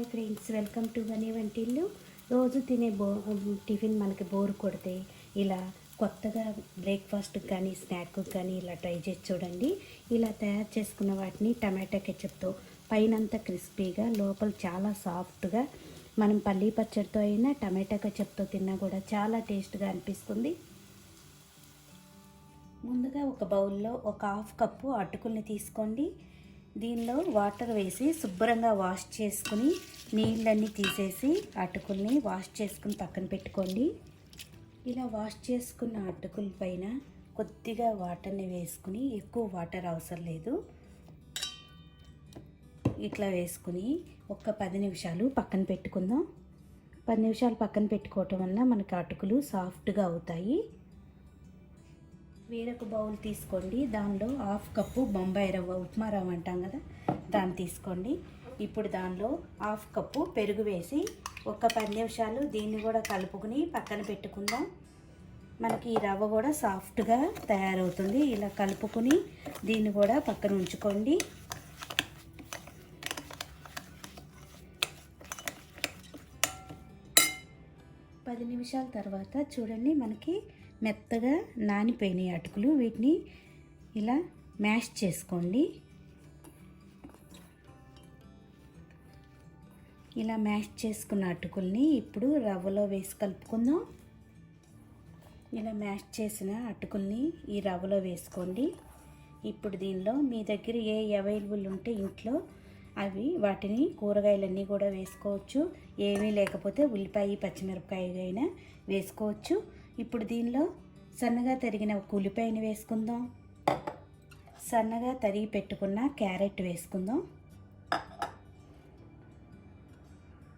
Hi friends, welcome to గని వంటిల్లు. రోజు తినే టిఫిన్ మనకి బోర్ కొడితే ఇలా కొత్తగా బ్రేక్ఫాస్ట్కి కానీ స్నాక్కి కానీ ఇలా ట్రై చేసి చూడండి. ఇలా తయారు చేసుకున్న వాటిని టమాటా కెచప్తో పైనంతా క్రిస్పీగా లోపల చాలా సాఫ్ట్గా మనం పల్లీ పచ్చడితో అయినా టమాటా కెచప్తో తిన్నా కూడా చాలా టేస్ట్గా అనిపిస్తుంది. ముందుగా ఒక బౌల్లో ఒక హాఫ్ కప్పు అటుకుల్ని తీసుకోండి. దీనిలో వాటర్ వేసి శుభ్రంగా వాష్ చేసుకుని నీళ్ళన్నీ తీసేసి అటుకుల్ని వాష్ చేసుకుని పక్కన పెట్టుకోండి. ఇలా వాష్ చేసుకున్న అటుకుల పైన కొద్దిగా వాటర్ని వేసుకుని, ఎక్కువ వాటర్ అవసరం లేదు, ఇట్లా వేసుకుని ఒక 10 నిమిషాలు పక్కన పెట్టుకుందాం. 10 నిమిషాలు పక్కన పెట్టుకోవటం వల్ల మనకి అటుకులు సాఫ్ట్గా అవుతాయి. వేరొక బౌల్ తీసుకోండి. దానిలో హాఫ్ కప్పు బొంబాయి రవ్వ, ఉప్మా రవ్వ అంటాం కదా, దాన్ని తీసుకోండి. ఇప్పుడు దానిలో హాఫ్ కప్పు పెరుగు వేసి ఒక 10 నిమిషాలు దీన్ని కూడా కలుపుకుని పక్కన పెట్టుకుందాం. మనకి ఈ రవ్వ కూడా సాఫ్ట్గా తయారవుతుంది. ఇలా కలుపుకుని దీన్ని కూడా పక్కన ఉంచుకోండి. పది నిమిషాల తర్వాత చూడండి, మనకి మెత్తగా నానిపోయినాయి అటుకులు. వీటిని ఇలా మ్యాష్ చేసుకోండి. ఇలా మ్యాష్ చేసుకున్న అటుకుల్ని ఇప్పుడు రవ్వలో వేసి కలుపుకుందాం. ఇలా మ్యాష్ చేసిన అటుకుల్ని ఈ రవ్వలో వేసుకోండి. ఇప్పుడు దీనిలో మీ దగ్గర ఏ అవైలబుల్ ఉంటే ఇంట్లో వాటిని కూరగాయలన్నీ కూడా వేసుకోవచ్చు. ఏమీ లేకపోతే ఉల్లిపాయ, పచ్చిమిరపకాయ అయినా వేసుకోవచ్చు. ఇప్పుడు దీనిలో సన్నగా తరిగిన ఒక ఉల్లిపాయని వేసుకుందాం. సన్నగా తరిగి పెట్టుకున్న క్యారెట్ వేసుకుందాం.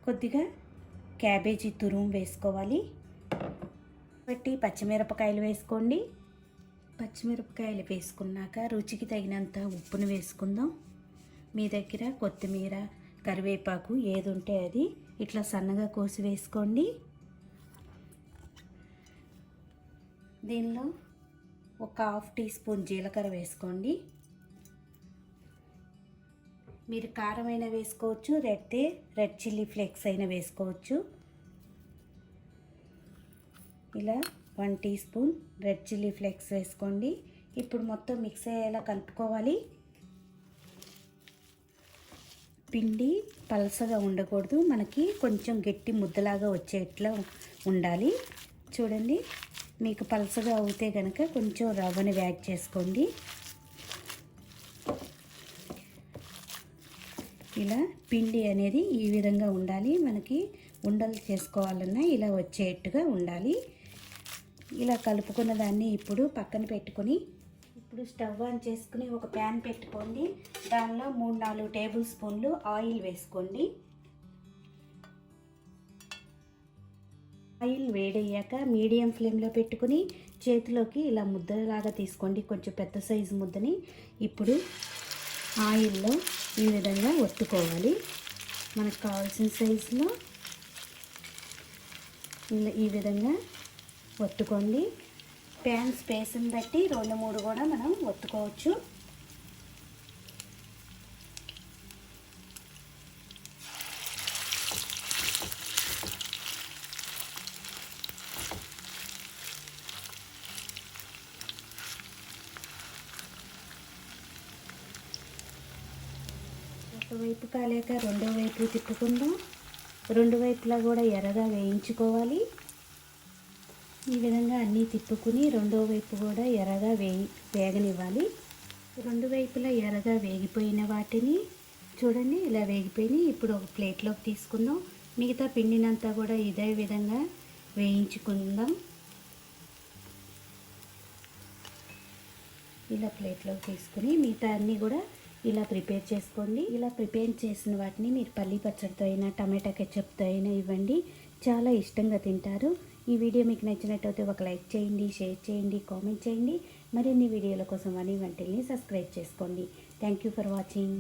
కొద్దిగా క్యాబేజీ తురుము వేసుకోవాలి. బట్టి పచ్చిమిరపకాయలు వేసుకోండి. పచ్చిమిరపకాయలు వేసుకున్నాక రుచికి తగినంత ఉప్పును వేసుకుందాం. మీ దగ్గర కొత్తిమీర, కరివేపాకు ఏది ఉంటే అది ఇట్లా సన్నగా కోసి వేసుకోండి. దీనిలో ఒక హాఫ్ టీ స్పూన్ జీలకర్ర వేసుకోండి. మీరు కారం అయినా వేసుకోవచ్చు, రెడ్ చిల్లీ ఫ్లేక్స్ అయినా వేసుకోవచ్చు. ఇలా 1 teaspoon red chilli flakes వేసుకోండి. ఇప్పుడు మొత్తం మిక్స్ అయ్యేలా కలుపుకోవాలి. పిండి పలసగా ఉండకూడదు, మనకి కొంచెం గట్టి ముద్దలాగా వచ్చేట్లా ఉండాలి. చూడండి, మీకు పలసగా అవుతే కనుక కొంచెం రవ్వని యాడ్ చేసుకోండి. ఇలా పిండి అనేది ఈ విధంగా ఉండాలి. మనకి ఉండలు చేసుకోవాలన్నా ఇలా వచ్చేట్టుగా ఉండాలి. ఇలా కలుపుకున్న దాన్ని ఇప్పుడు పక్కన పెట్టుకొని, ఇప్పుడు స్టవ్ ఆన్ చేసుకుని ఒక ప్యాన్ పెట్టుకోండి. దానిలో 3-4 టేబుల్ స్పూన్లు ఆయిల్ వేసుకోండి. ఆయిల్ వేడయ్యాక మీడియం ఫ్లేమ్లో పెట్టుకుని చేతిలోకి ఇలా ముద్దలాగా తీసుకోండి, కొంచెం పెద్ద సైజు ముద్దని. ఇప్పుడు ఆయిల్లో ఈ విధంగా ఒత్తుకోవాలి. మనకు కావాల్సిన సైజులో ఈ విధంగా ఒత్తుకోండి. ప్యాన్ స్పేస్ని బట్టి 2-3 కూడా మనం ఒత్తుకోవచ్చు. ఒకవైపు కాలేక రెండో వైపు తిప్పుకుందాం. 2 వైపులా కూడా ఎర్రగా వేయించుకోవాలి. ఈ విధంగా అన్నీ తిప్పుకుని రెండో వైపు కూడా ఎర్రగా వేగనివ్వాలి. 2 వైపులా ఎర్రగా వేగిపోయిన వాటిని చూడండి, ఇలా వేగిపోయినాయి. ఇప్పుడు ఒక ప్లేట్లోకి తీసుకుందాం. మిగతా పిండినంతా కూడా ఇదే విధంగా వేయించుకుందాం. ఇలా ప్లేట్లోకి తీసుకుని మిగతా అన్నీ కూడా ఇలా ప్రిపేర్ చేసుకోండి. ఇలా ప్రిపేర్ చేసిన వాటిని మీరు పల్లీ పచ్చడితో అయినా టమాటా కెచప్తో అయినా ఇవ్వండి, చాలా ఇష్టంగా తింటారు. ఈ వీడియో మీకు నచ్చినట్టయితే ఒక లైక్ చేయండి, షేర్ చేయండి, కామెంట్ చేయండి. మరిన్ని వీడియోల కోసం గని వంటిల్ని సబ్స్క్రైబ్ చేసుకోండి. Thank you for watching.